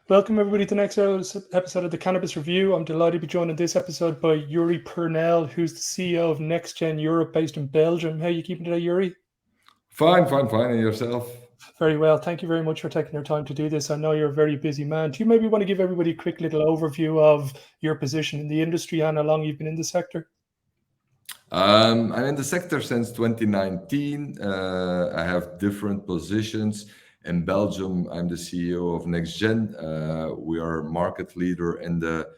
Welcome everybody to the next episode of the Cannabis Review. I'm delighted to be joined in this episode by Joeri Perneel, who's the CEO of NexGen Europe based in Belgium. How are you keeping today, Joeri? Fine. And yourself? Very well. Thank you very much for taking your time to do this. I know you're a very busy man. Do you maybe want to give everybody a quick little overview of your position in the industry and how long you've been in the sector? I'm in the sector since 2019. I have different positions. In Belgium, I'm the CEO of NexGen. We are market leader in the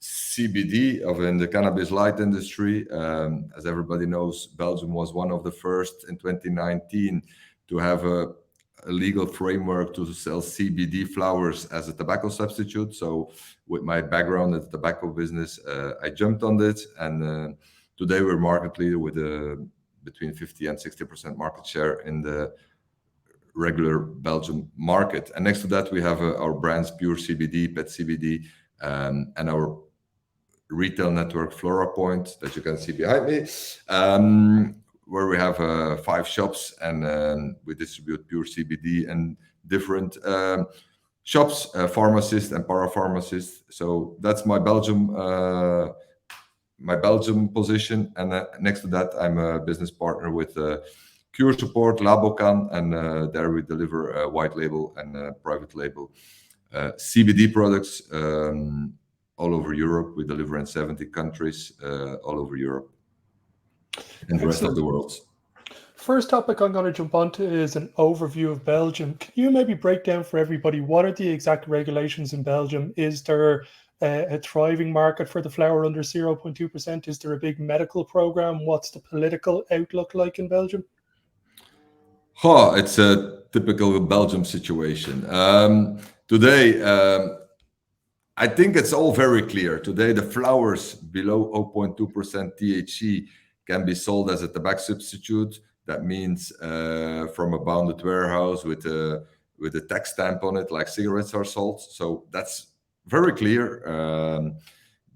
CBD in the cannabis light industry. As everybody knows, Belgium was one of the first in 2019 to have a legal framework to sell CBD flowers as a tobacco substitute. So with my background in the tobacco business, I jumped on it, and today we're market leader with between 50 and 60% market share in the regular Belgian market. And next to that, we have our brands Pure CBD, Pet CBD, and our retail network Flora Point that you can see behind me, where we have 5 shops, and we distribute Pure CBD and different shops, pharmacists and parapharmacists. So that's my Belgium position. And next to that, I'm a business partner with Cure Support, Labocan, and there we deliver white label and private label CBD products all over Europe. We deliver in 70 countries all over Europe and the rest of the world. First topic I'm going to jump onto is an overview of Belgium. Can you maybe break down for everybody what are the exact regulations in Belgium? Is there a thriving market for the flower under 0.2%? Is there a big medical program? What's the political outlook like in Belgium? It's a typical Belgium situation. Today, I think it's all very clear. Today, the flowers below 0.2% THC can be sold as a tobacco substitute. That means from a bounded warehouse with a tax stamp on it, like cigarettes are sold. So that's very clear.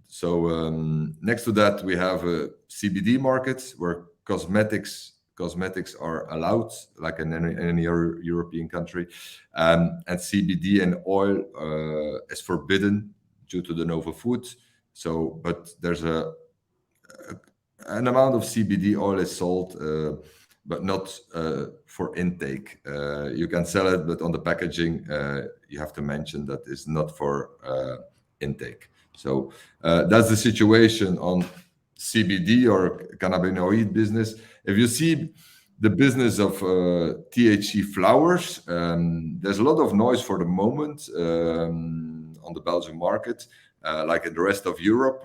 Next to that, we have CBD markets where cosmetics are allowed, like in any other European country, and CBD and oil is forbidden due to the novel food. So, but there's an amount of CBD oil is sold, but not for intake. You can sell it, but on the packaging, you have to mention that it's not for intake. So that's the situation on CBD or cannabinoid business. If you see the business of THC flowers, there's a lot of noise for the moment on the Belgian market. Like in the rest of Europe,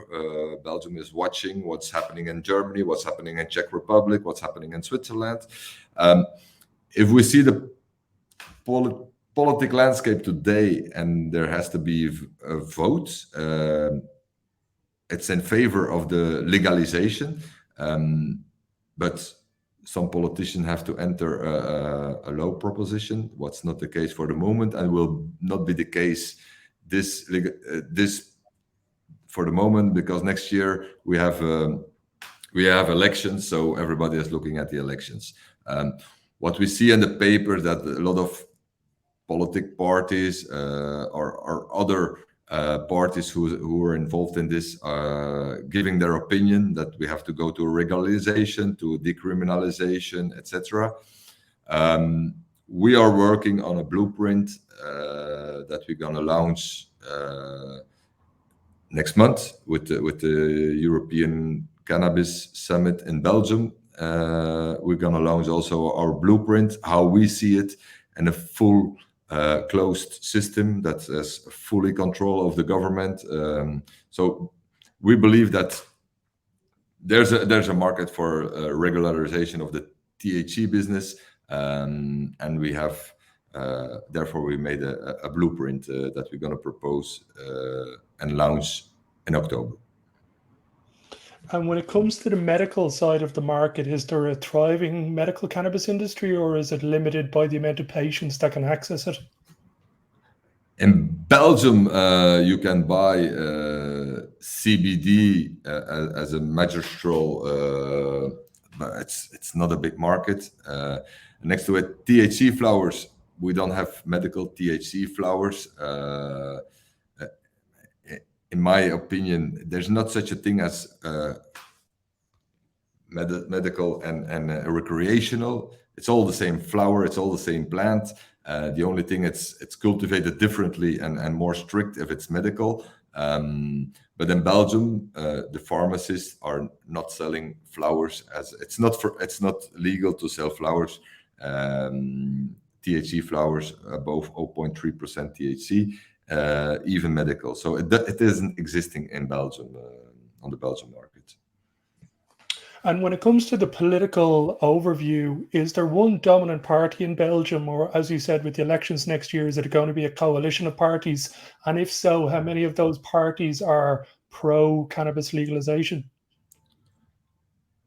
Belgium is watching what's happening in Germany, what's happening in Czech Republic, what's happening in Switzerland. If we see the political landscape today and there has to be a vote, it's in favor of the legalization. But some politicians have to enter a law proposition, what's not the case for the moment, and will not be the case this for the moment, because next year we have elections, so everybody is looking at the elections. What we see in the paper that a lot of political parties or other parties who are involved in this giving their opinion that we have to go to legalization, to decriminalization, etc. We are working on a blueprint that we're going to launch next month with the European Cannabis Summit in Belgium. We're going to launch also our blueprint, how we see it, and a full closed system that has fully control of the government. So we believe that there's a market for regularization of the THC business, and we have therefore we made a blueprint that we're going to propose and launch in October. And when it comes to the medical side of the market, is there a thriving medical cannabis industry, or is it limited by the amount of patients that can access it? In Belgium, you can buy CBD as a magistral, but it's not a big market. Next to it, THC flowers we don't have medical THC flowers. In my opinion, there's not such a thing as medical and recreational. It's all the same flower. It's all the same plant. The only thing it's cultivated differently and more strict if it's medical. But in Belgium, the pharmacists are not selling flowers as it's not legal to sell flowers, THC flowers above 0.3% THC, even medical. So it isn't existing in Belgium on the Belgian market. And when it comes to the political overview, is there one dominant party in Belgium, or as you said, with the elections next year, is it going to be a coalition of parties? And if so, how many of those parties are pro-cannabis legalization?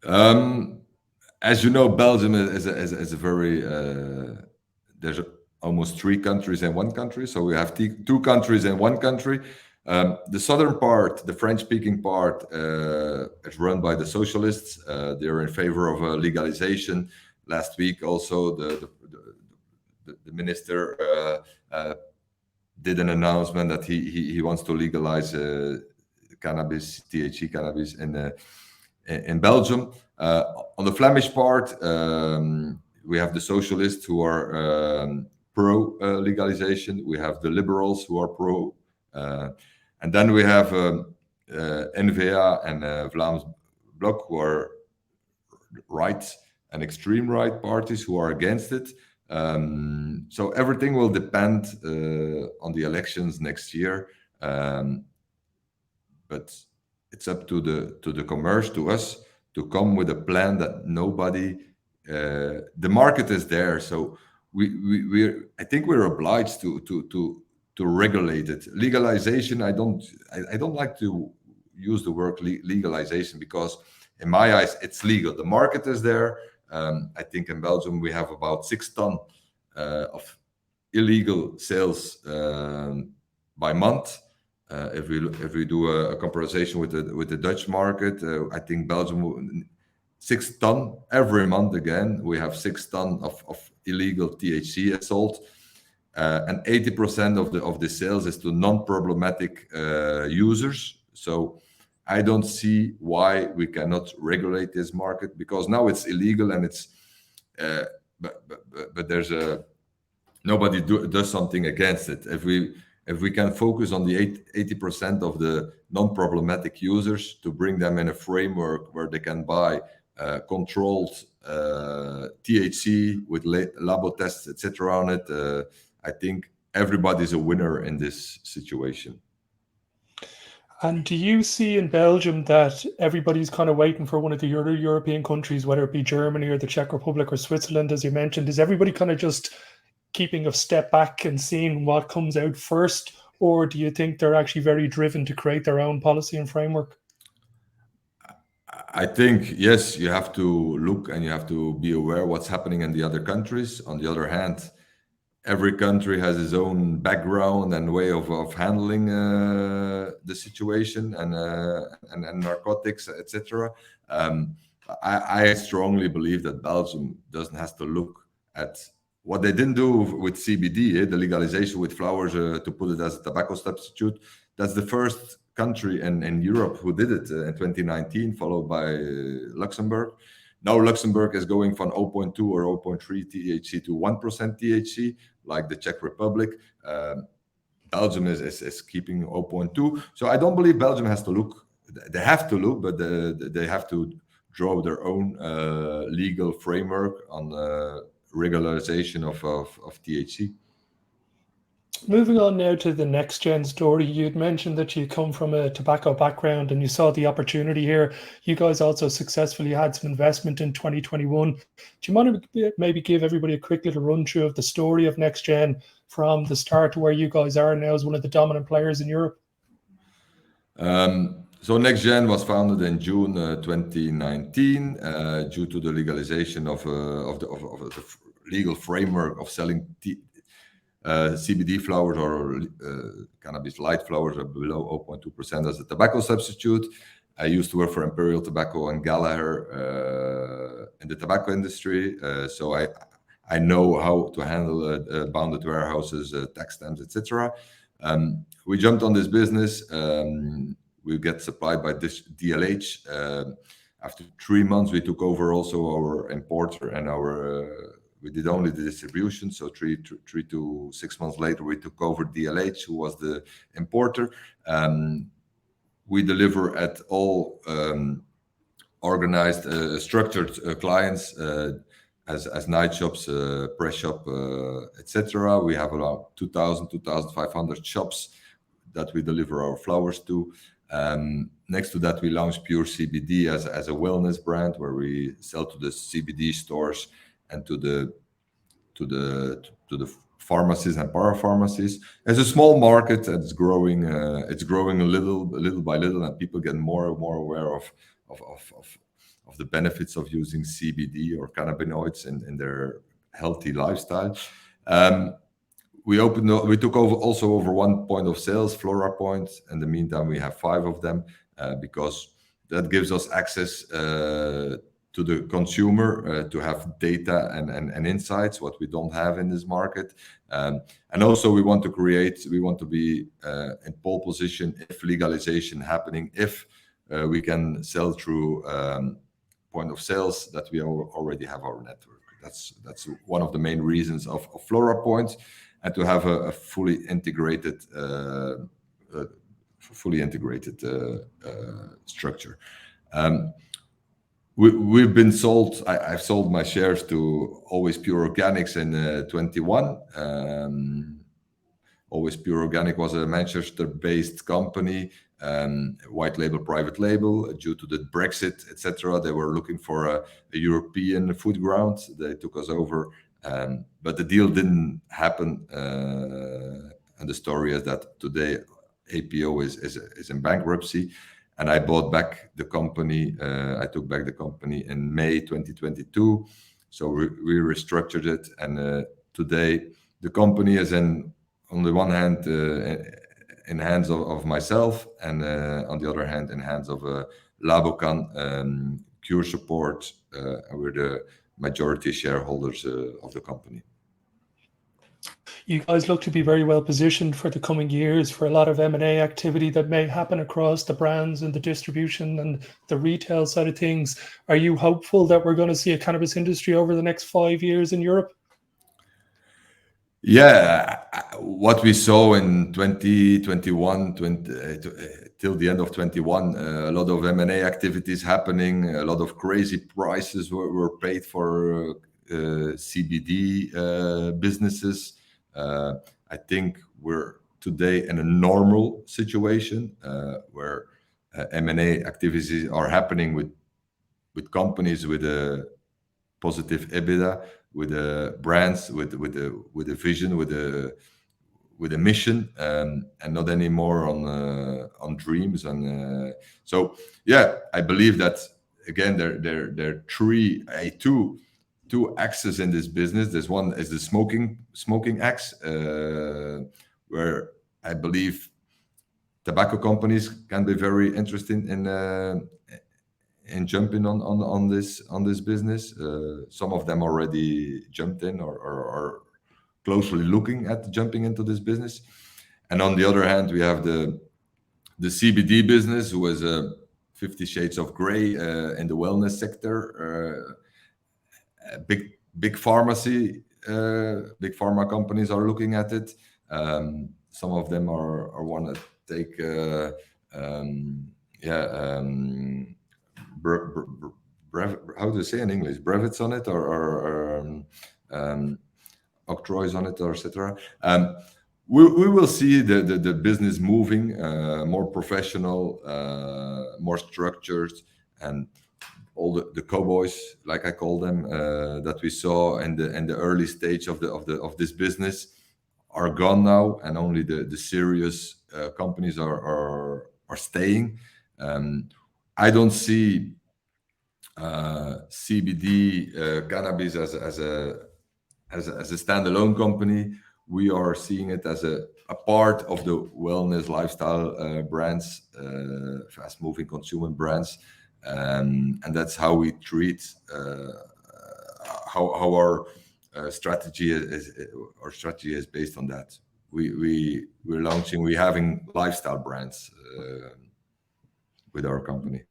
As you know, Belgium is a very there's almost 3 countries in one country, so we have 2 countries in one country. The southern part, the French-speaking part, is run by the socialists. They're in favor of legalization. Last week, also, the minister did an announcement that he wants to legalize cannabis, THC cannabis in Belgium. On the Flemish part, we have the socialists who are pro legalization. We have the liberals who are pro. And then we have N-VA and Vlaams Blok, who are right and extreme right parties who are against it. So everything will depend on the elections next year. But it's up to the commerce, to us, to come with a plan that nobody. The market is there, so I think we're obliged to regulate it. Legalization, I don't like to use the word legalization, because in my eyes it's legal. The market is there. I think in Belgium we have about 6 tons of illegal sales by month. If we do a comparison with the Dutch market, I think Belgium 6 tons every month. Again, we have 6 tons of illegal THC sold. And 80% of the sales is to non-problematic users. So I don't see why we cannot regulate this market, because now it's illegal and it's but there's nobody does something against it. If we can focus on the 80% of the non-problematic users, to bring them in a framework where they can buy controlled THC with labo tests, etc. on it, I think everybody's a winner in this situation. And do you see in Belgium that everybody's kind of waiting for one of the other European countries, whether it be Germany or the Czech Republic or Switzerland, as you mentioned? Is everybody kind of just keeping a step back and seeing what comes out first? Or do you think they're actually very driven to create their own policy and framework? I think, yes, you have to look and you have to be aware what's happening in the other countries. On the other hand, every country has its own background and way of handling the situation and narcotics, etc. I strongly believe that Belgium doesn't have to look at what they didn't do with CBD, the legalization with flowers to put it as a tobacco substitute. That's the first country in Europe who did it in 2019, followed by Luxembourg. Now Luxembourg is going from 0.2 or 0.3 THC to 1% THC, like the Czech Republic. Belgium is keeping 0.2. So I don't believe Belgium has to look. They have to look, but they have to draw their own legal framework on regularization of THC. Moving on now to the NexGen story, you'd mentioned that you come from a tobacco background and you saw the opportunity here. You guys also successfully had some investment in 2021. Do you want to maybe give everybody a quick little run through of the story of NexGen from the start to where you guys are now as one of the dominant players in Europe? So NexGen was founded in June 2019 due to the legalization of the legal framework of selling CBD flowers or cannabis light flowers are below 0.2% as a tobacco substitute. I used to work for Imperial Tobacco and Gallagher in the tobacco industry, so I I know how to handle bounded warehouses, tax stamps, etc. We jumped on this business. We get supplied by this DLH. After 3 months, we took over also our importer and we did only the distribution. So 3 to 6 months later, we took over DLH, who was the importer. We deliver at all organized, structured clients as night shops, press shop, etc. We have around 2,500 shops that we deliver our flowers to. Next to that, we launched Pure CBD as a wellness brand, where we sell to the CBD stores and to the pharmacies and parapharmacies. It's a small market that's growing. It's growing a little by little, and people get more and more aware of the benefits of using CBD or cannabinoids in their healthy lifestyle. We took over 1 point of sales, Flora Point. In the meantime, we have 5 of them because that gives us access to the consumer to have data and insights, what we don't have in this market. And also we want to be in pole position if legalization happening, if we can sell through point of sales that we already have our network. That's one of the main reasons of Flora Point, and to have a fully integrated structure. We've been sold. I've sold my shares to Always Pure Organics in 21. Always Pure Organic was a Manchester-based company, white label, private label. Due to the Brexit, etc., they were looking for a European food ground. They took us over, but the deal didn't happen. And the story is that today APO is in bankruptcy. And I bought back the company. I took back the company in May 2022. So we restructured it, and today the company is on the one hand in hands of myself, and on the other hand in hands of Labocan, Cure Support. We're the majority shareholders of the company. You guys look to be very well positioned for the coming years for a lot of M&A activity that may happen across the brands and the distribution and the retail side of things. Are you hopeful that we're going to see a cannabis industry over the next 5 years in Europe? Yeah, what we saw in 2021 till the end of 21, a lot of M&A activities happening, a lot of crazy prices were paid for CBD businesses. I think we're today in a normal situation where M&A activities are happening with companies with a positive EBITDA, with brands, with a vision, with a mission, and not anymore on dreams. And so, yeah, I believe that again there are two axes in this business. There's one is the smoking axe, where I believe tobacco companies can be very interested in jumping on this business. Some of them already jumped in or are closely looking at jumping into this business. And on the other hand, we have the CBD business, who is 50 shades of gray in the wellness sector. Big pharmacy, big pharma companies are looking at it. Some of them are want to take how do you say in English, brevets on it, or octroys on it, or etc. We will see the business moving more professional, more structured, and all the cowboys, like I call them, that we saw in the early stage of this business are gone now, and only the serious companies are staying. I don't see CBD cannabis as a standalone company. We are seeing it as a part of the wellness lifestyle brands, fast-moving consumer brands, and that's how we treat how our strategy our strategy is based on that. We're launching. We're having lifestyle brands with our company.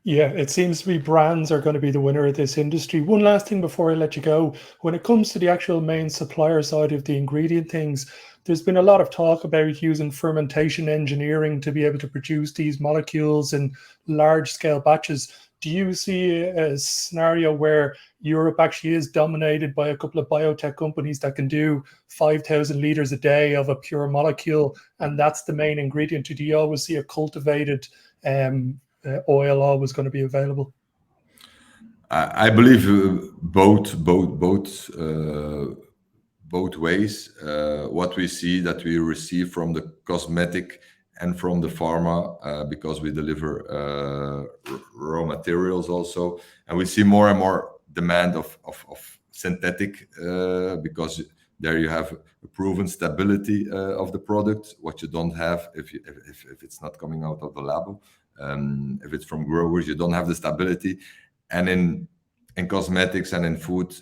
Yeah, it seems to be brands are going to be the winner of this industry. One last thing before I let you go. When it comes to the actual main supplier side of the ingredient things, there's been a lot of talk about using fermentation engineering to be able to produce these molecules in large scale batches. Do you see a scenario where Europe actually is dominated by a couple of biotech companies that can do 5,000 liters a day of a pure molecule, and that's the main ingredient? Or do you always see a cultivated oil always going to be available? I believe both ways. What we see that we receive from the cosmetic and from the pharma, because we deliver raw materials also, and we see more and more demand of synthetic, because there you have a proven stability of the product, what you don't have if it's not coming out of the lab. If it's from growers, you don't have the stability. And in cosmetics and in food,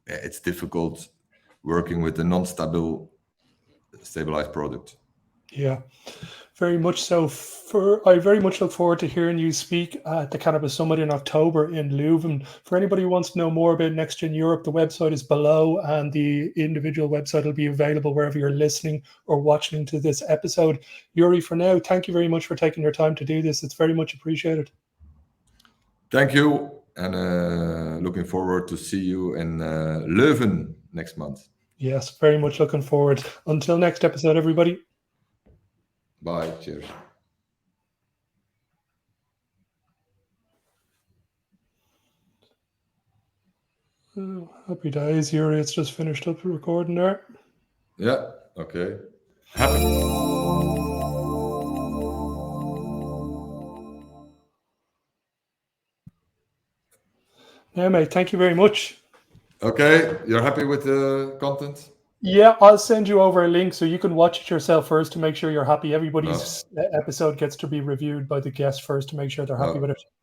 it's difficult working with a stabilized product. Yeah, very much so. I very much look forward to hearing you speak at the Cannabis Summit in October in Leuven. For anybody who wants to know more about NexGen Europe, the website is below, and the individual website will be available wherever you're listening or watching to this episode. Joeri, for now, thank you very much for taking your time to do this. It's very much appreciated. Thank you, and looking forward to see you in Leuven next month. Yes, very much looking forward. Until next episode, everybody. Bye. Cheers. Oh, happy days, Joeri. It's just finished up recording there. Yeah. Okay. Happy. Now, mate, thank you very much. Okay, you're happy with the content? Yeah, I'll send you over a link so you can watch it yourself first to make sure you're happy. Everybody's episode gets to be reviewed by the guest first to make sure they're happy with it.